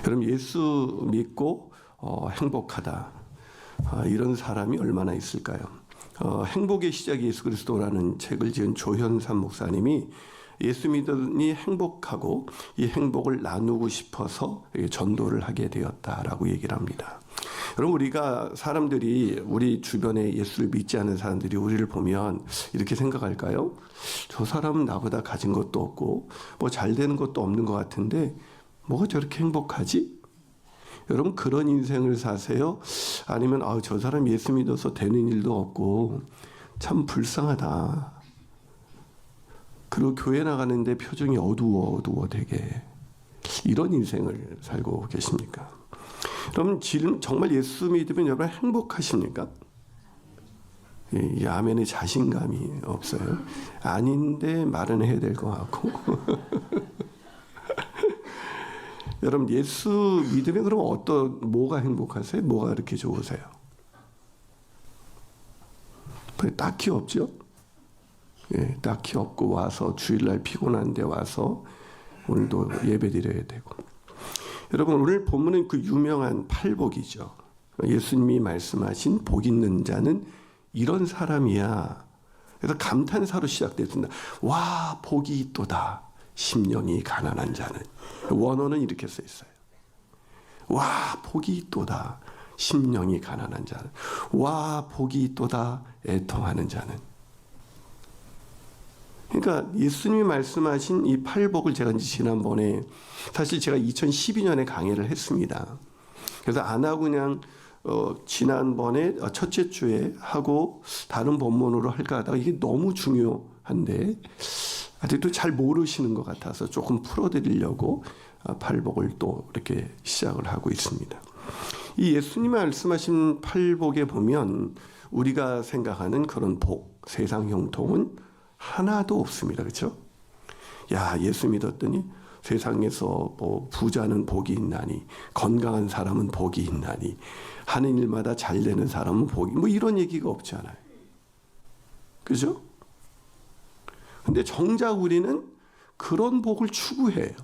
여러분, 예수 믿고 행복하다, 이런 사람이 얼마나 있을까요? 행복의 시작이 예수 그리스도라는 책을 지은 조현삼 목사님이 예수 믿으니 행복하고 이 행복을 나누고 싶어서 전도를 하게 되었다라고 얘기를 합니다. 여러분, 우리가 사람들이, 우리 주변에 예수를 믿지 않는 사람들이 우리를 보면 이렇게 생각할까요? 저 사람은 나보다 가진 것도 없고 뭐 잘 되는 것도 없는 것 같은데 뭐가 저렇게 행복하지? 여러분, 그런 인생을 사세요? 아니면 저 사람 예수 믿어서 되는 일도 없고 참 불쌍하다, 그리고 교회 나가는데 표정이 어두워 되게, 이런 인생을 살고 계십니까? 여러분, 정말 예수 믿으면 여러분 행복하십니까? 이 아멘에 자신감이 없어요. 아닌데 말은 해야 될 것 같고. 여러분, 예수 믿으면 그럼 뭐가 행복하세요? 뭐가 이렇게 좋으세요? 딱히 없죠? 예, 딱히 없고 와서 주일날 피곤한데 와서 오늘도 예배 드려야 되고. 여러분, 오늘 본문은 그 유명한 팔복이죠. 예수님이 말씀하신 복 있는 자는 이런 사람이야. 그래서 감탄사로 시작됐습니다. 와, 복이 있도다, 심령이 가난한 자는. 원어는 이렇게 써 있어요. 와, 복이 있도다, 심령이 가난한 자는. 와, 복이 있도다, 애통하는 자는. 그러니까 예수님이 말씀하신 이 팔복을 제가 지난번에, 사실 제가 2012년에 강의를 했습니다. 그래서 안 하고 그냥 지난번에 첫째 주에 하고 다른 본문으로 할까 하다가 이게 너무 중요한데 아직도 잘 모르시는 것 같아서 조금 풀어드리려고 팔복을 또 이렇게 시작을 하고 있습니다. 이 예수님이 말씀하신 팔복에 보면 우리가 생각하는 그런 복, 세상 형통은 하나도 없습니다. 그렇죠? 야, 예수 믿었더니 세상에서 뭐 부자는 복이 있나니, 건강한 사람은 복이 있나니, 하는 일마다 잘 되는 사람은 복이, 뭐 이런 얘기가 없잖아요. 그죠? 근데 정작 우리는 그런 복을 추구해요.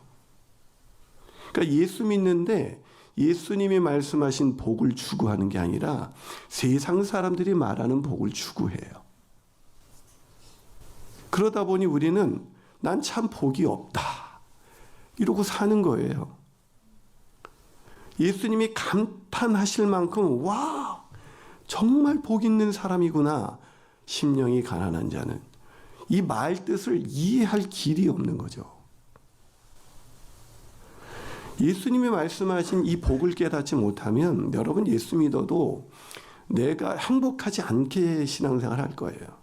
그러니까 예수 믿는데 예수님이 말씀하신 복을 추구하는 게 아니라 세상 사람들이 말하는 복을 추구해요. 그러다 보니 우리는 난 참 복이 없다, 이러고 사는 거예요. 예수님이 감탄하실 만큼 와, 정말 복 있는 사람이구나, 심령이 가난한 자는. 이 말 뜻을 이해할 길이 없는 거죠. 예수님이 말씀하신 이 복을 깨닫지 못하면 여러분, 예수 믿어도 내가 행복하지 않게 신앙생활 할 거예요.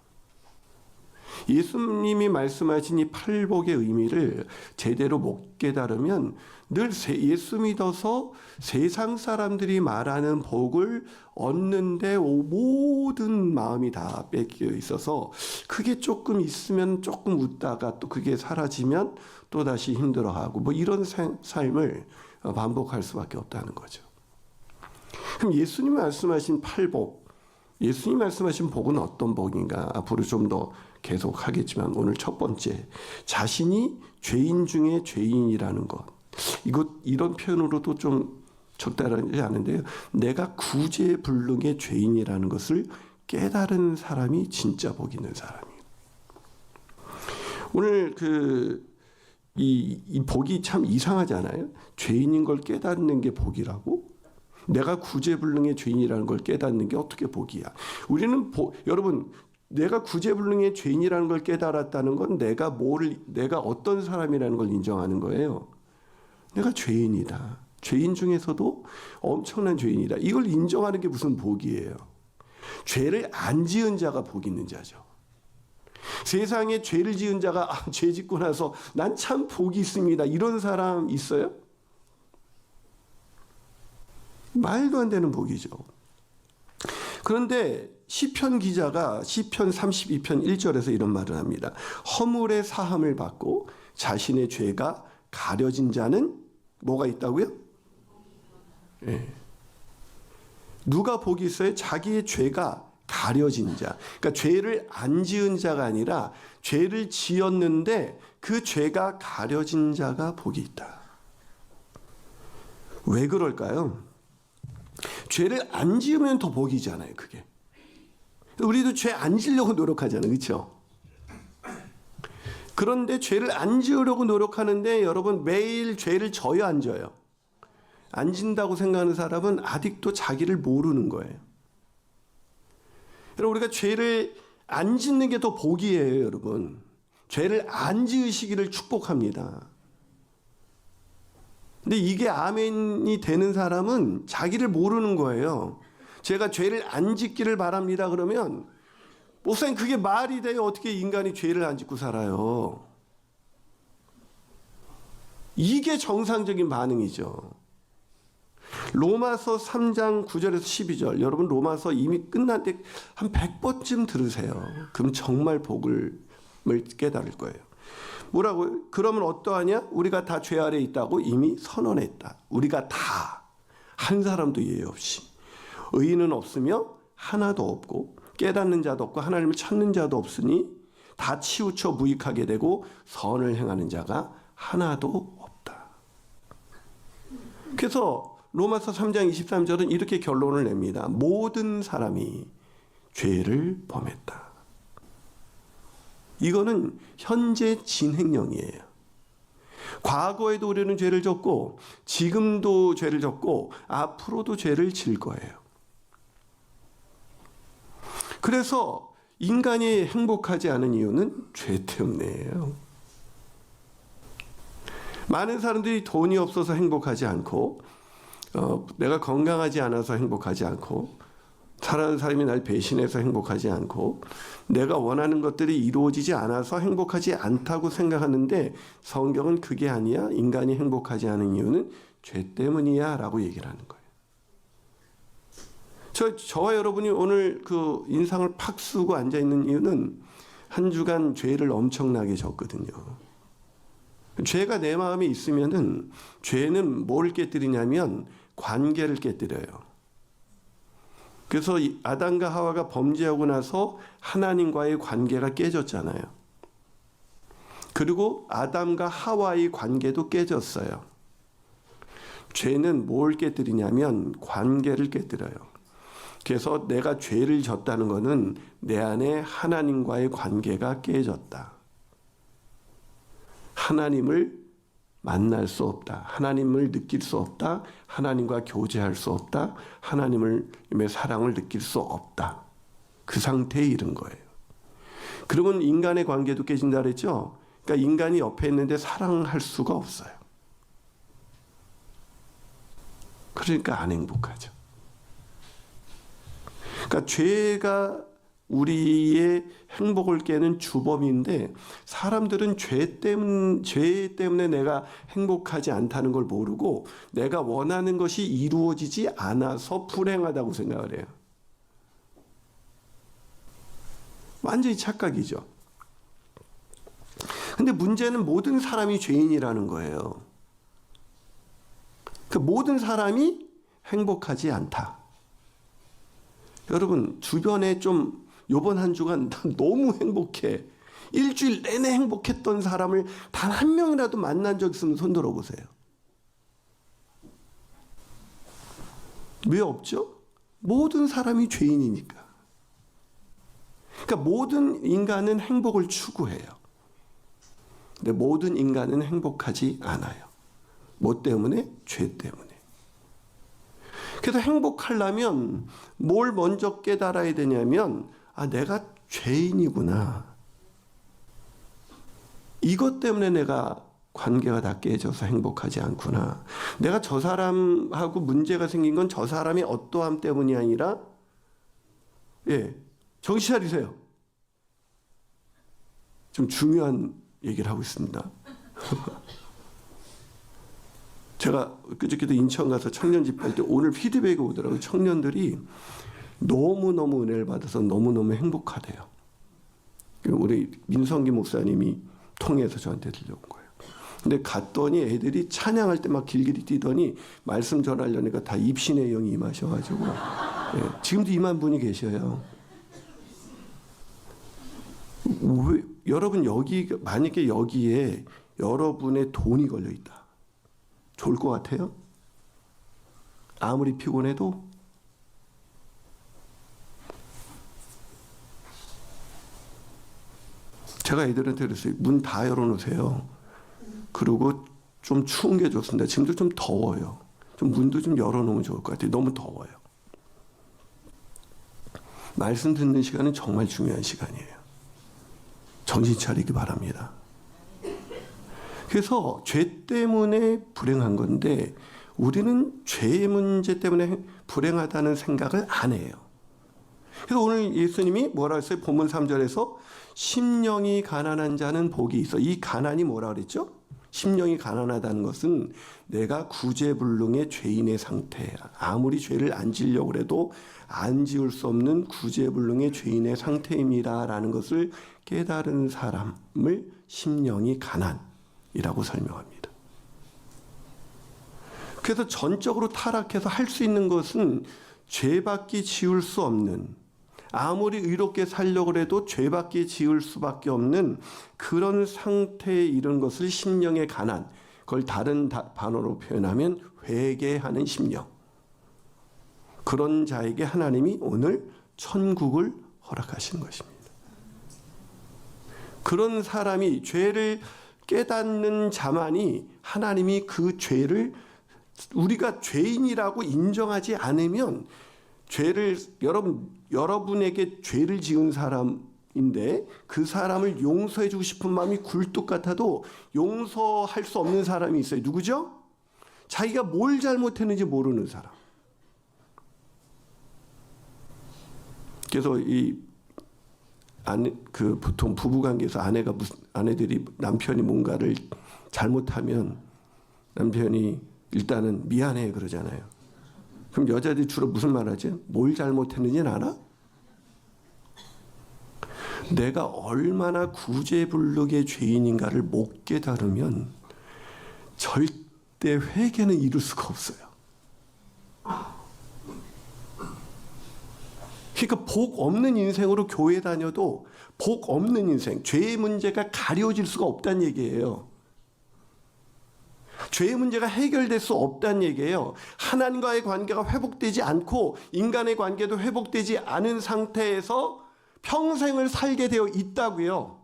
예수님이 말씀하신 이 팔복의 의미를 제대로 못 깨달으면 늘 예수 믿어서 세상 사람들이 말하는 복을 얻는데 모든 마음이 다 뺏겨 있어서 그게 조금 있으면 조금 웃다가 또 그게 사라지면 또다시 힘들어하고 뭐 이런 삶을 반복할 수밖에 없다는 거죠. 그럼 예수님이 말씀하신 팔복, 예수님이 말씀하신 복은 어떤 복인가? 앞으로 좀 더 계속 하겠지만 오늘 첫 번째, 자신이 죄인 중에 죄인이라는 것. 이런 표현으로도 좀 적절하지 않은데요. 내가 구제불능의 죄인이라는 것을 깨달은 사람이 진짜 복 있는 사람이에요. 오늘 이 복이 참 이상하잖아요. 죄인인 걸 깨닫는 게 복이라고? 내가 구제불능의 죄인이라는 걸 깨닫는 게 어떻게 복이야? 우리는 여러분, 내가 구제불능의 죄인이라는 걸 깨달았다는 건 내가 어떤 사람이라는 걸 인정하는 거예요. 내가 죄인이다. 죄인 중에서도 엄청난 죄인이다. 이걸 인정하는 게 무슨 복이에요? 죄를 안 지은 자가 복 있는 자죠. 세상에 죄를 지은 자가 죄 짓고 나서 난 참 복이 있습니다, 이런 사람 있어요? 말도 안 되는 복이죠. 그런데 시편 기자가 시편 32편 1절에서 이런 말을 합니다. 허물의 사함을 받고 자신의 죄가 가려진 자는 뭐가 있다고요? 네. 누가 복이 있어요? 자기의 죄가 가려진 자. 그러니까 죄를 안 지은 자가 아니라 죄를 지었는데 그 죄가 가려진 자가 복이 있다. 왜 그럴까요? 죄를 안 지으면 더 복이잖아요, 그게. 우리도 죄 안 지으려고 노력하잖아요, 그렇죠? 그런데 죄를 안 지으려고 노력하는데 여러분 매일 죄를 져요, 안 져요? 안 진다고 생각하는 사람은 아직도 자기를 모르는 거예요. 여러분 우리가 죄를 안 짓는 게 더 복이에요, 여러분. 죄를 안 지으시기를 축복합니다. 근데 이게 아멘이 되는 사람은 자기를 모르는 거예요. 제가 죄를 안 짓기를 바랍니다. 그러면 목사님 그게 말이 돼요? 어떻게 인간이 죄를 안 짓고 살아요? 이게 정상적인 반응이죠. 로마서 3장 9절에서 12절. 여러분 로마서 이미 끝난 때 한 100번쯤 들으세요. 그럼 정말 복을 깨달을 거예요. 뭐라고요? 그러면 어떠하냐? 우리가 다 죄 아래 있다고 이미 선언했다. 우리가 다 한 사람도 예외 없이 의인은 없으며 하나도 없고 깨닫는 자도 없고 하나님을 찾는 자도 없으니 다 치우쳐 무익하게 되고 선을 행하는 자가 하나도 없다. 그래서 로마서 3장 23절은 이렇게 결론을 냅니다. 모든 사람이 죄를 범했다. 이거는 현재 진행형이에요. 과거에도 우리는 죄를 졌고 지금도 죄를 졌고 앞으로도 죄를 질 거예요. 그래서 인간이 행복하지 않은 이유는 죄 때문이에요. 많은 사람들이 돈이 없어서 행복하지 않고 내가 건강하지 않아서 행복하지 않고 사랑하는 사람이 날 배신해서 행복하지 않고 내가 원하는 것들이 이루어지지 않아서 행복하지 않다고 생각하는데 성경은 그게 아니야. 인간이 행복하지 않은 이유는 죄 때문이야 라고 얘기를 하는 거예요. 저와 여러분이 오늘 그 인상을 팍 쓰고 앉아있는 이유는 한 주간 죄를 엄청나게 졌거든요. 죄가 내 마음에 있으면은 죄는 뭘 깨뜨리냐면 관계를 깨뜨려요. 그래서 아담과 하와가 범죄하고 나서 하나님과의 관계가 깨졌잖아요. 그리고 아담과 하와의 관계도 깨졌어요. 죄는 뭘 깨뜨리냐면 관계를 깨뜨려요. 그래서 내가 죄를 졌다는 것은 내 안에 하나님과의 관계가 깨졌다. 하나님을 만날 수 없다. 하나님을 느낄 수 없다. 하나님과 교제할 수 없다. 하나님의 사랑을 느낄 수 없다. 그 상태에 이른 거예요. 그러면 인간의 관계도 깨진다 그랬죠. 그러니까 인간이 옆에 있는데 사랑할 수가 없어요. 그러니까 안 행복하죠. 그러니까 죄가 우리의 행복을 깨는 주범인데 사람들은 죄 때문에 내가 행복하지 않다는 걸 모르고 내가 원하는 것이 이루어지지 않아서 불행하다고 생각을 해요. 완전히 착각이죠. 근데 문제는 모든 사람이 죄인이라는 거예요. 그 모든 사람이 행복하지 않다. 여러분 주변에 좀 요번 한 주간 너무 행복해. 일주일 내내 행복했던 사람을 단 한 명이라도 만난 적 있으면 손 들어보세요. 왜 없죠? 모든 사람이 죄인이니까. 그러니까 모든 인간은 행복을 추구해요. 근데 모든 인간은 행복하지 않아요. 뭐 때문에? 죄 때문에. 그래서 행복하려면 뭘 먼저 깨달아야 되냐면 내가 죄인이구나. 이것 때문에 내가 관계가 다 깨져서 행복하지 않구나. 내가 저 사람하고 문제가 생긴 건 저 사람의 어떠함 때문이 아니라 정신 차리세요. 좀 중요한 얘기를 하고 있습니다. 제가 그저께도 인천 가서 청년 집회할 때 오늘 피드백이 오더라고요. 청년들이 너무너무 은혜를 받아서 너무너무 행복하대요. 우리 민성기 목사님이 통해서 저한테 들려온 거예요. 근데 갔더니 애들이 찬양할 때 막 길길이 뛰더니 말씀 전하려니까 다 입신의 영이 임하셔가지고 지금도 임한 분이 계셔요. 여러분 만약에 여기에 여러분의 돈이 걸려 있다. 좋을 것 같아요? 아무리 피곤해도 제가 애들한테 그랬어요. 문 다 열어놓으세요. 그리고 좀 추운 게 좋습니다. 지금도 좀 더워요. 좀 문도 좀 열어놓으면 좋을 것 같아요. 너무 더워요. 말씀 듣는 시간은 정말 중요한 시간이에요. 정신 차리기 바랍니다. 그래서 죄 때문에 불행한 건데 우리는 죄의 문제 때문에 불행하다는 생각을 안 해요. 그래서 오늘 예수님이 뭐라 했어요? 본문 3절에서 심령이 가난한 자는 복이 있어. 이 가난이 뭐라 그랬죠? 심령이 가난하다는 것은 내가 구제불능의 죄인의 상태, 아무리 죄를 안 지으려고 해도 안 지을 수 없는 구제불능의 죄인의 상태입니다라는 것을 깨달은 사람을 심령이 가난이라고 설명합니다. 그래서 전적으로 타락해서 할 수 있는 것은 죄밖에 지을 수 없는, 아무리 의롭게 살려고 해도 죄밖에 지을 수밖에 없는 그런 상태에 이른 것을 심령의 가난, 그걸 다른 단어로 표현하면 회개하는 심령. 그런 자에게 하나님이 오늘 천국을 허락하신 것입니다. 그런 사람이 죄를 깨닫는 자만이 하나님이 그 죄를, 우리가 죄인이라고 인정하지 않으면 죄를, 여러분에게 죄를 지은 사람인데 그 사람을 용서해 주고 싶은 마음이 굴뚝 같아도 용서할 수 없는 사람이 있어요. 누구죠? 자기가 뭘 잘못했는지 모르는 사람. 그래서 보통 부부관계에서 아내들이 남편이 뭔가를 잘못하면 남편이 일단은 미안해 그러잖아요. 그럼 여자들이 주로 무슨 말 하지? 뭘 잘못했는지는 알아? 내가 얼마나 구제불능의 죄인인가를 못 깨달으면 절대 회개는 이룰 수가 없어요. 그러니까 복 없는 인생으로 교회 다녀도 복 없는 인생, 죄의 문제가 가려질 수가 없다는 얘기예요. 죄의 문제가 해결될 수 없다는 얘기예요. 하나님과의 관계가 회복되지 않고 인간의 관계도 회복되지 않은 상태에서 평생을 살게 되어 있다고요.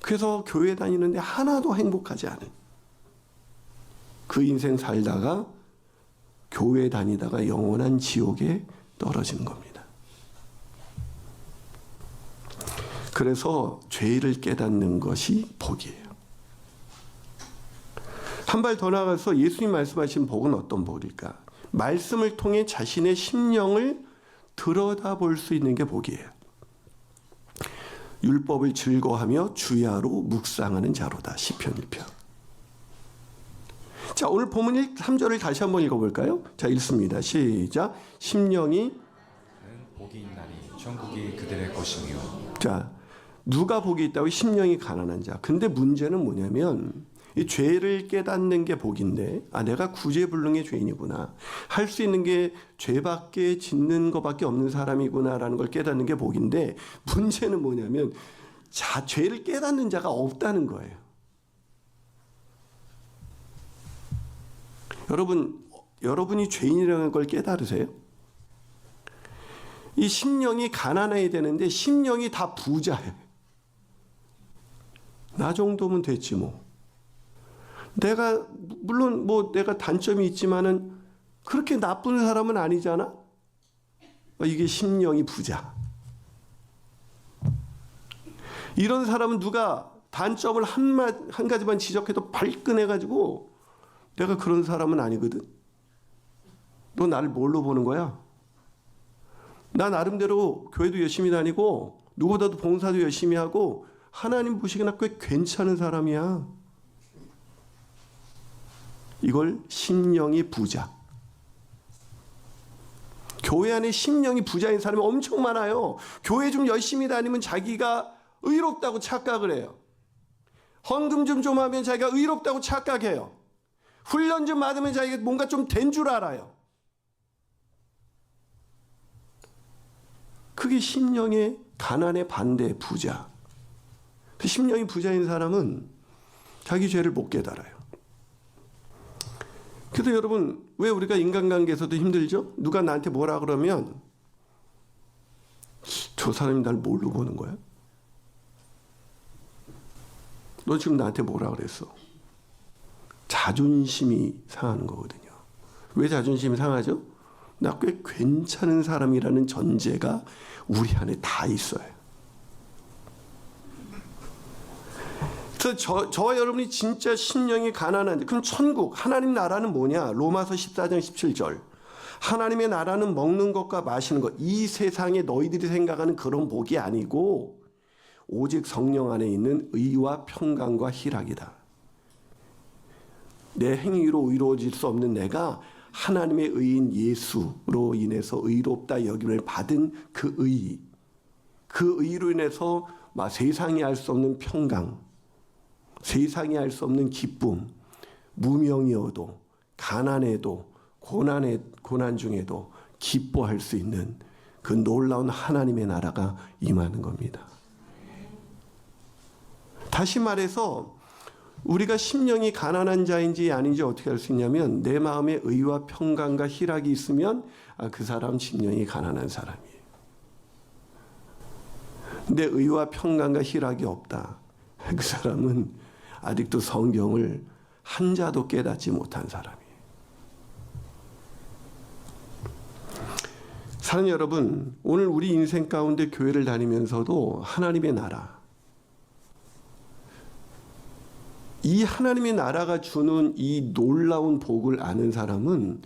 그래서 교회 다니는데 하나도 행복하지 않은 그 인생 살다가 교회 다니다가 영원한 지옥에 떨어지는 겁니다. 그래서 죄를 깨닫는 것이 복이에요. 한 발 더 나가서 예수님 말씀하신 복은 어떤 복일까? 말씀을 통해 자신의 심령을 들여다볼 수 있는 게 복이에요. 율법을 즐거워하며 주야로 묵상하는 자로다. 시편 1편. 자, 오늘 본문 3절을 다시 한번 읽어볼까요? 자, 읽습니다. 시작. 심령이 복이 있나니 천국이 그들의 것이며. 자, 누가 복이 있다고? 심령이 가난한 자. 근데 문제는 뭐냐면 이 죄를 깨닫는 게 복인데, 내가 구제불능의 죄인이구나. 할 수 있는 게 죄밖에 짓는 것밖에 없는 사람이구나라는 걸 깨닫는 게 복인데, 문제는 뭐냐면 죄를 깨닫는 자가 없다는 거예요. 여러분이 죄인이라는 걸 깨달으세요? 이 심령이 가난해야 되는데 심령이 다 부자예요. 나 정도면 됐지 뭐. 물론 내가 단점이 있지만은 그렇게 나쁜 사람은 아니잖아. 이게 심령이 부자. 이런 사람은 누가 단점을 한 가지만 지적해도 발끈해가지고 내가 그런 사람은 아니거든. 너 나를 뭘로 보는 거야? 나 나름대로 교회도 열심히 다니고 누구보다도 봉사도 열심히 하고 하나님 보시기에는 꽤 괜찮은 사람이야. 이걸 심령이 부자. 교회 안에 심령이 부자인 사람이 엄청 많아요. 교회 좀 열심히 다니면 자기가 의롭다고 착각을 해요. 헌금 좀 하면 자기가 의롭다고 착각해요. 훈련 좀 받으면 자기가 뭔가 좀 된 줄 알아요. 그게 심령의 가난의 반대, 부자. 그 심령이 부자인 사람은 자기 죄를 못 깨달아요. 그래서 여러분, 왜 우리가 인간관계에서도 힘들죠? 누가 나한테 뭐라 그러면 저 사람이 날 뭘로 보는 거야? 너 지금 나한테 뭐라 그랬어? 자존심이 상하는 거거든요. 왜 자존심이 상하죠? 나 꽤 괜찮은 사람이라는 전제가 우리 안에 다 있어요. 그래서 저와 여러분이 진짜 심령이 가난한데, 그럼 천국, 하나님 나라는 뭐냐? 로마서 14장 17절. 하나님의 나라는 먹는 것과 마시는 것, 이 세상에 너희들이 생각하는 그런 복이 아니고 오직 성령 안에 있는 의와 평강과 희락이다. 내 행위로 의로워질 수 없는 내가 하나님의 의인 예수로 인해서 의롭다 여김을 받은 그 의, 그 의로 인해서 세상이 알 수 없는 평강, 세상이 알 수 없는 기쁨, 무명이어도 가난해도 고난 중에도 기뻐할 수 있는 그 놀라운 하나님의 나라가 임하는 겁니다. 다시 말해서 우리가 심령이 가난한 자인지 아닌지 어떻게 알 수 있냐면, 내 마음에 의와 평강과 희락이 있으면 그 사람 심령이 가난한 사람이에요. 근데 의와 평강과 희락이 없다, 그 사람은 아직도 성경을 한자도 깨닫지 못한 사람이에요. 사랑하는 여러분, 오늘 우리 인생 가운데 교회를 다니면서도 하나님의 나라, 이 하나님의 나라가 주는 이 놀라운 복을 아는 사람은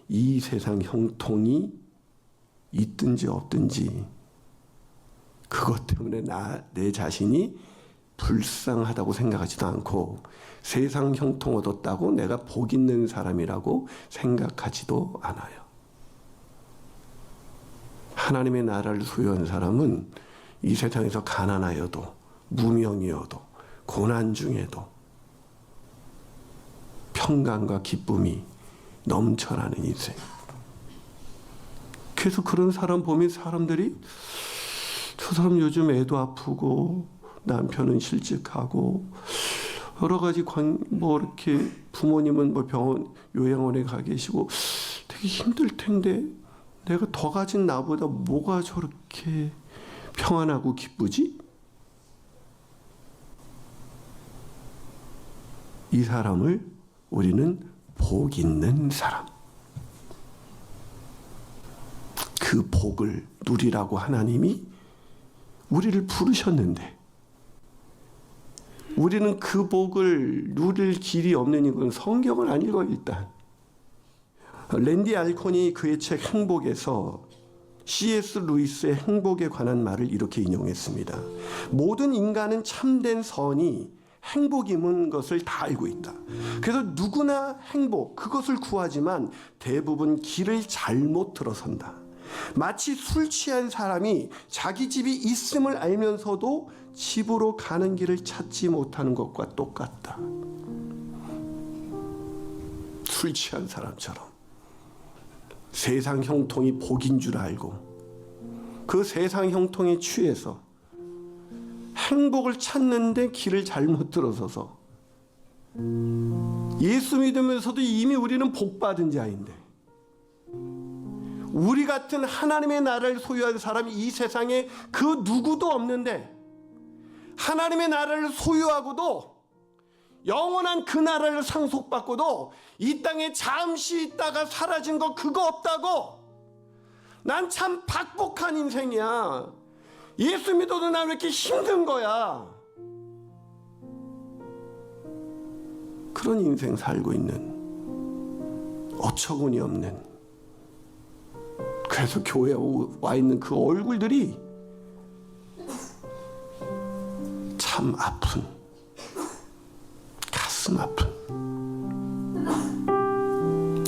이 세상 형통이 있든지 없든지 그것 때문에 내 자신이 불쌍하다고 생각하지도 않고, 세상 형통 얻었다고 내가 복 있는 사람이라고 생각하지도 않아요. 하나님의 나라를 소유한 사람은 이 세상에서 가난하여도, 무명이어도, 고난 중에도 평강과 기쁨이 넘쳐나는 인생. 그래서 그런 사람 보면 사람들이, 저 사람 요즘 애도 아프고 남편은 실직하고 여러 가지 이렇게 부모님은 병원 요양원에 가 계시고 되게 힘들 텐데 내가 더 가진 나보다 뭐가 저렇게 평안하고 기쁘지? 이 사람을 우리는 복 있는 사람, 그 복을 누리라고 하나님이 우리를 부르셨는데 우리는 그 복을 누릴 길이 없는 이건 성경을 안 읽어요. 일단 랜디 알콘이 그의 책 행복에서 C.S. 루이스의 행복에 관한 말을 이렇게 인용했습니다. 모든 인간은 참된 선이 행복임은 것을 다 알고 있다. 그래서 누구나 행복, 그것을 구하지만 대부분 길을 잘못 들어선다. 마치 술 취한 사람이 자기 집이 있음을 알면서도 집으로 가는 길을 찾지 못하는 것과 똑같다. 술 취한 사람처럼 세상 형통이 복인 줄 알고 그 세상 형통에 취해서 행복을 찾는데 길을 잘못 들어서서, 예수 믿으면서도 이미 우리는 복받은 자인데, 우리 같은 하나님의 나라를 소유한 사람이 이 세상에 그 누구도 없는데, 하나님의 나라를 소유하고도 영원한 그 나라를 상속받고도 이 땅에 잠시 있다가 사라진 거 그거 없다고, 난 참 박복한 인생이야, 예수 믿어도 난 왜 이렇게 힘든 거야, 그런 인생 살고 있는 어처구니 없는, 그래서 교회에 와 있는 그 얼굴들이 참 아픈, 가슴 아픈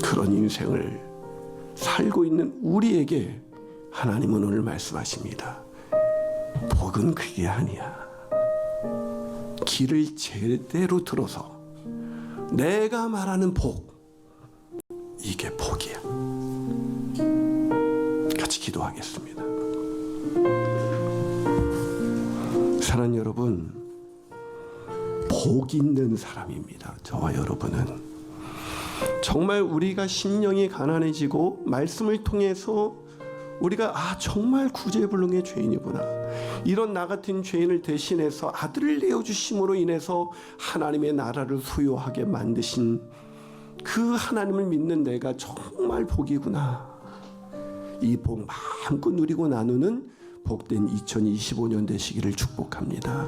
그런 인생을 살고 있는 우리에게 하나님은 오늘 말씀하십니다. 복은 그게 아니야. 길을 제대로 들어서 내가 말하는 복, 이게 복이야. 같이 기도하겠습니다. 사랑하는 여러분, 복 있는 사람입니다. 저와 여러분은 정말 우리가 심령이 가난해지고 말씀을 통해서 우리가 정말 구제불능의 죄인이구나, 이런 나 같은 죄인을 대신해서 아들을 내어주심으로 인해서 하나님의 나라를 소유하게 만드신 그 하나님을 믿는 내가 정말 복이구나, 이 복 마음껏 누리고 나누는 복된 2025년 되시기를 축복합니다.